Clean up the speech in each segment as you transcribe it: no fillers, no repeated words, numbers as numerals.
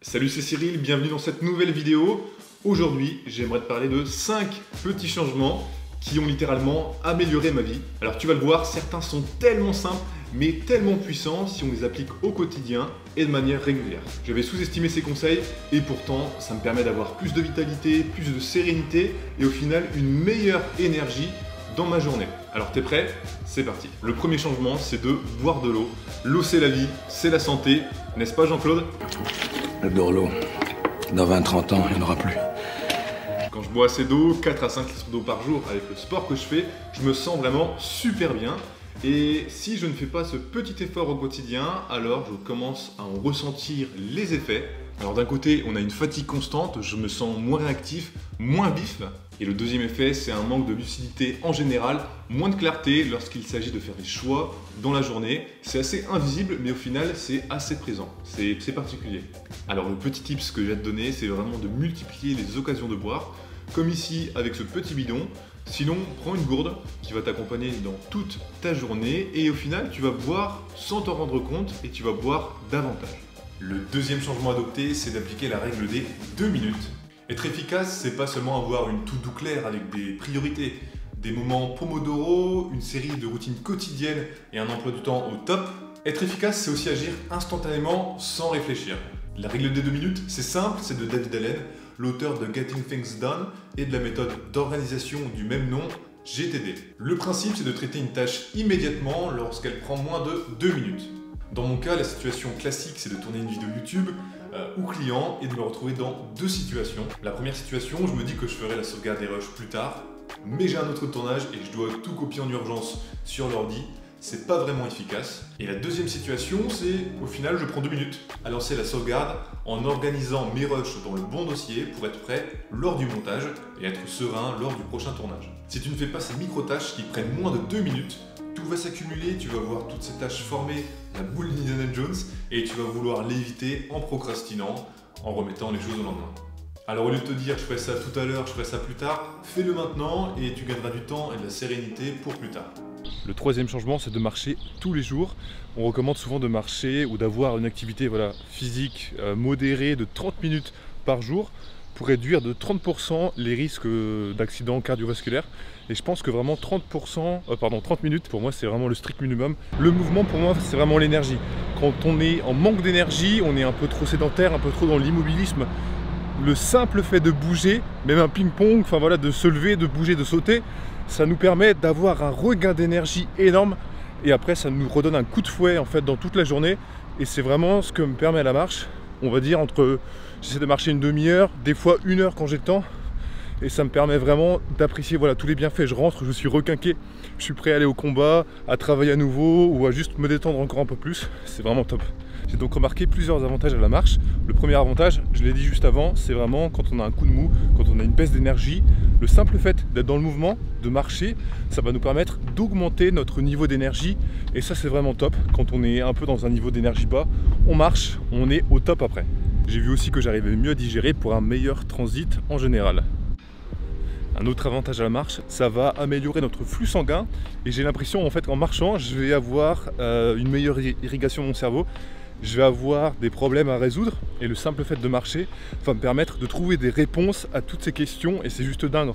Salut, c'est Cyril, bienvenue dans cette nouvelle vidéo. Aujourd'hui, j'aimerais te parler de 5 petits changements qui ont littéralement amélioré ma vie. Alors tu vas le voir, certains sont tellement simples, mais tellement puissants si on les applique au quotidien et de manière régulière. Je vais sous-estimer ces conseils et pourtant, ça me permet d'avoir plus de vitalité, plus de sérénité et au final, une meilleure énergie dans ma journée. Alors t'es prêt? C'est parti. Le premier changement, c'est de boire de l'eau. L'eau, c'est la vie, c'est la santé, n'est-ce pas Jean-Claude? J'adore l'eau. Dans 20-30 ans, il n'y en aura plus. Quand je bois assez d'eau, 4 à 5 litres d'eau par jour avec le sport que je fais, je me sens vraiment super bien. Et si je ne fais pas ce petit effort au quotidien, alors je commence à en ressentir les effets. Alors d'un côté, on a une fatigue constante, je me sens moins réactif, moins vif. Et le deuxième effet, c'est un manque de lucidité en général, moins de clarté lorsqu'il s'agit de faire des choix dans la journée. C'est assez invisible, mais au final, c'est assez présent. C'est particulier. Alors le petit tips que je vais te donner, c'est vraiment de multiplier les occasions de boire, comme ici avec ce petit bidon. Sinon, prends une gourde qui va t'accompagner dans toute ta journée et au final, tu vas boire sans t'en rendre compte et tu vas boire davantage. Le deuxième changement adopté, c'est d'appliquer la règle des 2 minutes. Être efficace, c'est pas seulement avoir une to-do claire avec des priorités, des moments Pomodoro, une série de routines quotidiennes et un emploi du temps au top. Être efficace, c'est aussi agir instantanément sans réfléchir. La règle des 2 minutes, c'est simple, c'est de David Allen, l'auteur de Getting Things Done et de la méthode d'organisation du même nom, GTD. Le principe, c'est de traiter une tâche immédiatement lorsqu'elle prend moins de 2 minutes. Dans mon cas, la situation classique, c'est de tourner une vidéo YouTube ou client et de me retrouver dans 2 situations. La première situation, je me dis que je ferai la sauvegarde des rushs plus tard, mais j'ai un autre tournage et je dois tout copier en urgence sur l'ordi. C'est pas vraiment efficace. Et la deuxième situation, c'est au final, je prends 2 minutes à lancer la sauvegarde en organisant mes rushs dans le bon dossier pour être prêt lors du montage et être serein lors du prochain tournage. Si tu ne fais pas ces micro-tâches qui prennent moins de 2 minutes, tout va s'accumuler, tu vas voir toutes ces tâches former la boule d'Indiana Jones et tu vas vouloir l'éviter en procrastinant, en remettant les choses au lendemain. Alors au lieu de te dire je ferai ça tout à l'heure, je ferai ça plus tard, fais-le maintenant et tu gagneras du temps et de la sérénité pour plus tard. Le troisième changement, c'est de marcher tous les jours. On recommande souvent de marcher ou d'avoir une activité physique modérée de 30 minutes par jour pour réduire de 30% les risques d'accidents cardiovasculaires. Et je pense que vraiment 30 minutes, pour moi, c'est vraiment le strict minimum. Le mouvement, pour moi, c'est vraiment l'énergie. Quand on est en manque d'énergie, on est un peu trop sédentaire, un peu trop dans l'immobilisme. Le simple fait de bouger, même un ping-pong, de se lever, de bouger, de sauter, ça nous permet d'avoir un regain d'énergie énorme. Et après, ça nous redonne un coup de fouet dans toute la journée. Et c'est vraiment ce que me permet la marche. On va dire j'essaie de marcher une demi-heure, des fois 1 heure quand j'ai le temps. Et ça me permet vraiment d'apprécier tous les bienfaits. Je rentre, je suis requinqué, je suis prêt à aller au combat, à travailler à nouveau ou à juste me détendre encore un peu plus. C'est vraiment top. J'ai donc remarqué plusieurs avantages à la marche. Le premier avantage, je l'ai dit juste avant, c'est vraiment quand on a un coup de mou, quand on a une baisse d'énergie, le simple fait d'être dans le mouvement, de marcher, ça va nous permettre d'augmenter notre niveau d'énergie. Et ça, c'est vraiment top. Quand on est un peu dans un niveau d'énergie bas, on marche, on est au top après. J'ai vu aussi que j'arrivais mieux à digérer pour un meilleur transit en général. Un autre avantage à la marche, ça va améliorer notre flux sanguin et j'ai l'impression qu'en marchant, je vais avoir une meilleure irrigation de mon cerveau. Je vais avoir des problèmes à résoudre et le simple fait de marcher va me permettre de trouver des réponses à toutes ces questions et c'est juste dingue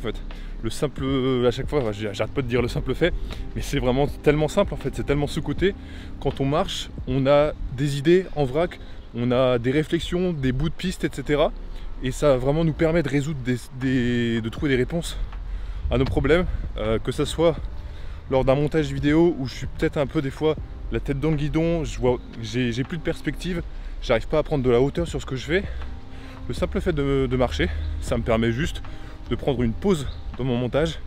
Le simple, à chaque fois, j'arrête pas de dire le simple fait, mais c'est vraiment tellement simple c'est tellement sous-coté. Quand on marche, on a des idées en vrac, on a des réflexions, des bouts de piste, etc. Et ça va vraiment nous permettre de résoudre de trouver des réponses à nos problèmes, que ce soit lors d'un montage vidéo où je suis peut-être un peu des fois la tête dans le guidon, j'ai plus de perspective, j'arrive pas à prendre de la hauteur sur ce que je fais. Le simple fait de marcher, ça me permet juste de prendre une pause dans mon montage.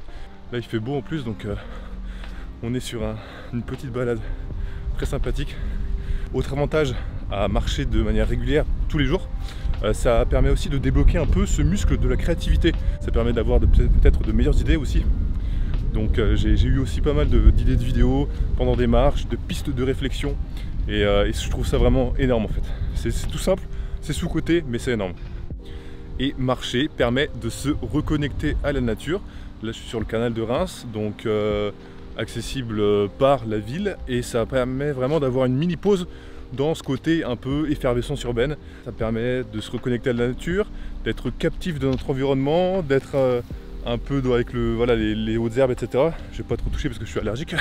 Là il fait beau en plus, donc on est sur une petite balade très sympathique. Autre avantage à marcher de manière régulière tous les jours, ça permet aussi de débloquer un peu ce muscle de la créativité. Ça permet d'avoir peut-être de meilleures idées aussi. Donc j'ai eu aussi pas mal d'idées de vidéos pendant des marches, de pistes de réflexion et je trouve ça vraiment énorme C'est tout simple, c'est sous-coté mais c'est énorme. Et marcher permet de se reconnecter à la nature. Là je suis sur le canal de Reims, donc accessible par la ville et ça permet vraiment d'avoir une mini pause dans ce côté un peu effervescence urbaine. Ça permet de se reconnecter à la nature, d'être captif de notre environnement, d'être un peu avec les hautes herbes, etc. Je vais pas trop toucher parce que je suis allergique.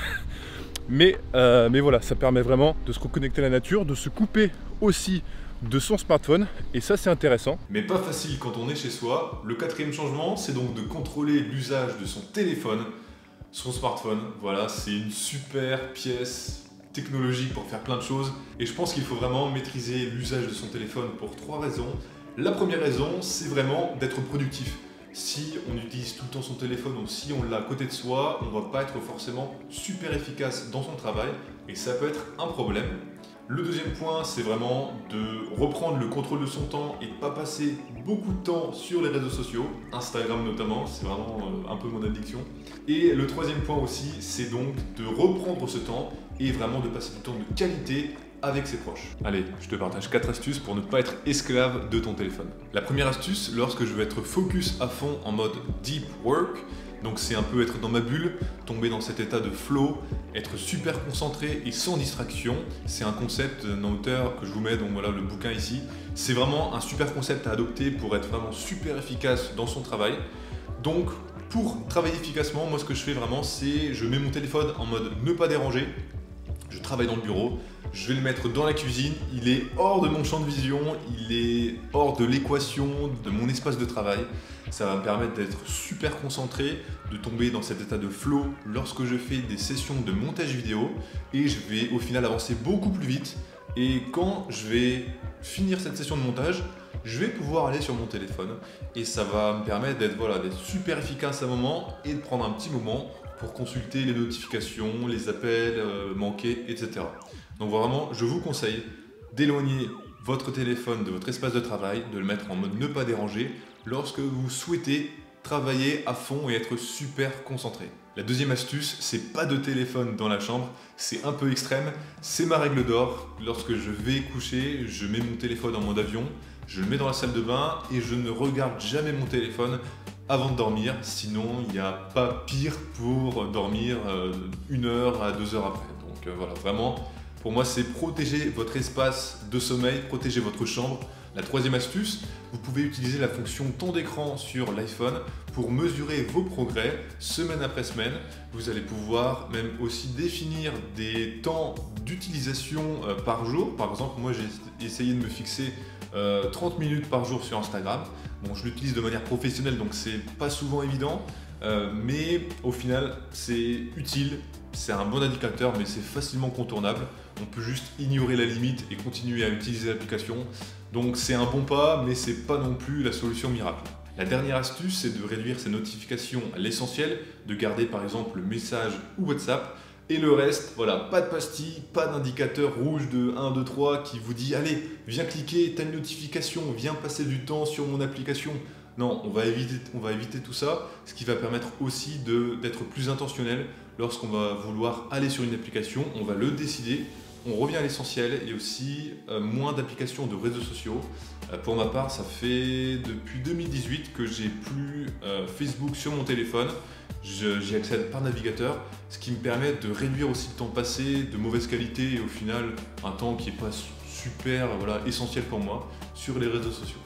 Mais voilà, ça permet vraiment de se reconnecter à la nature, de se couper aussi de son smartphone, et ça c'est intéressant. Mais pas facile quand on est chez soi. Le quatrième changement, c'est donc de contrôler l'usage de son téléphone, son smartphone. Voilà, c'est une super pièce technologique pour faire plein de choses, et je pense qu'il faut vraiment maîtriser l'usage de son téléphone pour 3 raisons. La première raison, c'est vraiment d'être productif. Si on utilise tout le temps son téléphone ou si on l'a à côté de soi, on ne va pas être forcément super efficace dans son travail, et ça peut être un problème. Le deuxième point, c'est vraiment de reprendre le contrôle de son temps et de ne pas passer beaucoup de temps sur les réseaux sociaux, Instagram notamment, c'est vraiment un peu mon addiction. Et le troisième point aussi, c'est donc de reprendre ce temps et vraiment de passer du temps de qualité avec ses proches. Allez, je te partage 4 astuces pour ne pas être esclave de ton téléphone. La première astuce, lorsque je veux être focus à fond en mode deep work, donc c'est un peu être dans ma bulle, tomber dans cet état de flow, être super concentré et sans distraction. C'est un concept d'un auteur que je vous mets, donc voilà le bouquin ici. C'est vraiment un super concept à adopter pour être vraiment super efficace dans son travail. Donc pour travailler efficacement, moi ce que je fais vraiment, c'est je mets mon téléphone en mode ne pas déranger. Je travaille dans le bureau, je vais le mettre dans la cuisine, il est hors de mon champ de vision, il est hors de l'équation de mon espace de travail. Ça va me permettre d'être super concentré, de tomber dans cet état de flow lorsque je fais des sessions de montage vidéo, et je vais au final avancer beaucoup plus vite. Et quand je vais finir cette session de montage, je vais pouvoir aller sur mon téléphone et ça va me permettre d'être super efficace à un moment et de prendre un petit moment pour consulter les notifications, les appels manqués, etc. Donc vraiment, je vous conseille d'éloigner votre téléphone de votre espace de travail, de le mettre en mode ne pas déranger lorsque vous souhaitez travailler à fond et être super concentré. La deuxième astuce, c'est pas de téléphone dans la chambre, c'est un peu extrême, c'est ma règle d'or. Lorsque je vais coucher, je mets mon téléphone en mode avion, je le mets dans la salle de bain et je ne regarde jamais mon téléphone avant de dormir, sinon il n'y a pas pire pour dormir 1 heure à 2 heures après. Donc voilà, vraiment, pour moi c'est protéger votre espace de sommeil, protéger votre chambre. La troisième astuce, vous pouvez utiliser la fonction temps d'écran sur l'iPhone pour mesurer vos progrès semaine après semaine. Vous allez pouvoir même aussi définir des temps d'utilisation par jour. Par exemple, moi j'ai essayé de me fixer 30 minutes par jour sur Instagram. Bon, je l'utilise de manière professionnelle, donc c'est pas souvent évident, mais au final c'est utile, c'est un bon indicateur, mais c'est facilement contournable. On peut juste ignorer la limite et continuer à utiliser l'application. Donc c'est un bon pas, mais c'est pas non plus la solution miracle. La dernière astuce, c'est de réduire ses notifications à l'essentiel, de garder par exemple le message ou WhatsApp. Et le reste, voilà, pas de pastille, pas d'indicateur rouge de 1, 2, 3 qui vous dit « Allez, viens cliquer, t'as une notification, viens passer du temps sur mon application ». Non, on va éviter tout ça, ce qui va permettre aussi d'être plus intentionnel. Lorsqu'on va vouloir aller sur une application, on va le décider, on revient à l'essentiel et aussi moins d'applications de réseaux sociaux. Pour ma part, ça fait depuis 2018 que j'ai plus Facebook sur mon téléphone. J'y accède par navigateur, ce qui me permet de réduire aussi le temps passé de mauvaise qualité et au final un temps qui n'est pas super essentiel pour moi sur les réseaux sociaux.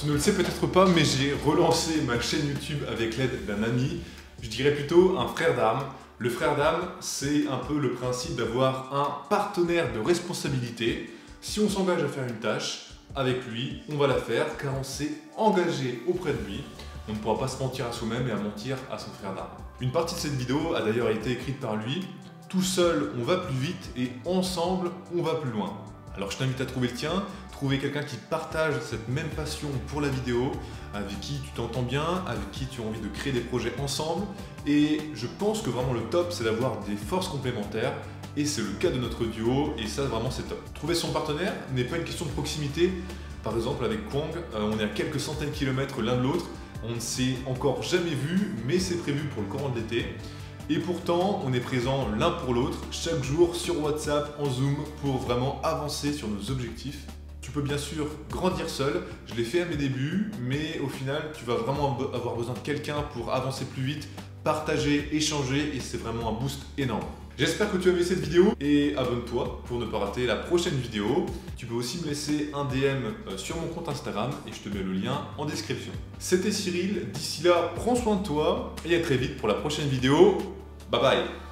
Tu ne le sais peut-être pas, mais j'ai relancé ma chaîne YouTube avec l'aide d'un ami, je dirais plutôt un frère d'armes. Le frère d'armes, c'est un peu le principe d'avoir un partenaire de responsabilité. Si on s'engage à faire une tâche, avec lui, on va la faire car on s'est engagé auprès de lui. On ne pourra pas se mentir à soi-même et à mentir à son frère d'armes. Une partie de cette vidéo a d'ailleurs été écrite par lui. Tout seul, on va plus vite et ensemble, on va plus loin. Alors je t'invite à trouver le tien, trouver quelqu'un qui partage cette même passion pour la vidéo, avec qui tu t'entends bien, avec qui tu as envie de créer des projets ensemble. Et je pense que vraiment le top, c'est d'avoir des forces complémentaires. Et c'est le cas de notre duo, et ça vraiment c'est top. Trouver son partenaire n'est pas une question de proximité. Par exemple avec Kwang, on est à quelques centaines de kilomètres l'un de l'autre. On ne s'est encore jamais vu, mais c'est prévu pour le courant de l'été. Et pourtant, on est présents l'un pour l'autre, chaque jour sur WhatsApp, en Zoom, pour vraiment avancer sur nos objectifs. Tu peux bien sûr grandir seul, je l'ai fait à mes débuts, mais au final, tu vas vraiment avoir besoin de quelqu'un pour avancer plus vite, partager, échanger et c'est vraiment un boost énorme. J'espère que tu as aimé cette vidéo et abonne-toi pour ne pas rater la prochaine vidéo. Tu peux aussi me laisser un DM sur mon compte Instagram et je te mets le lien en description. C'était Cyril, d'ici là, prends soin de toi et à très vite pour la prochaine vidéo. Bye bye!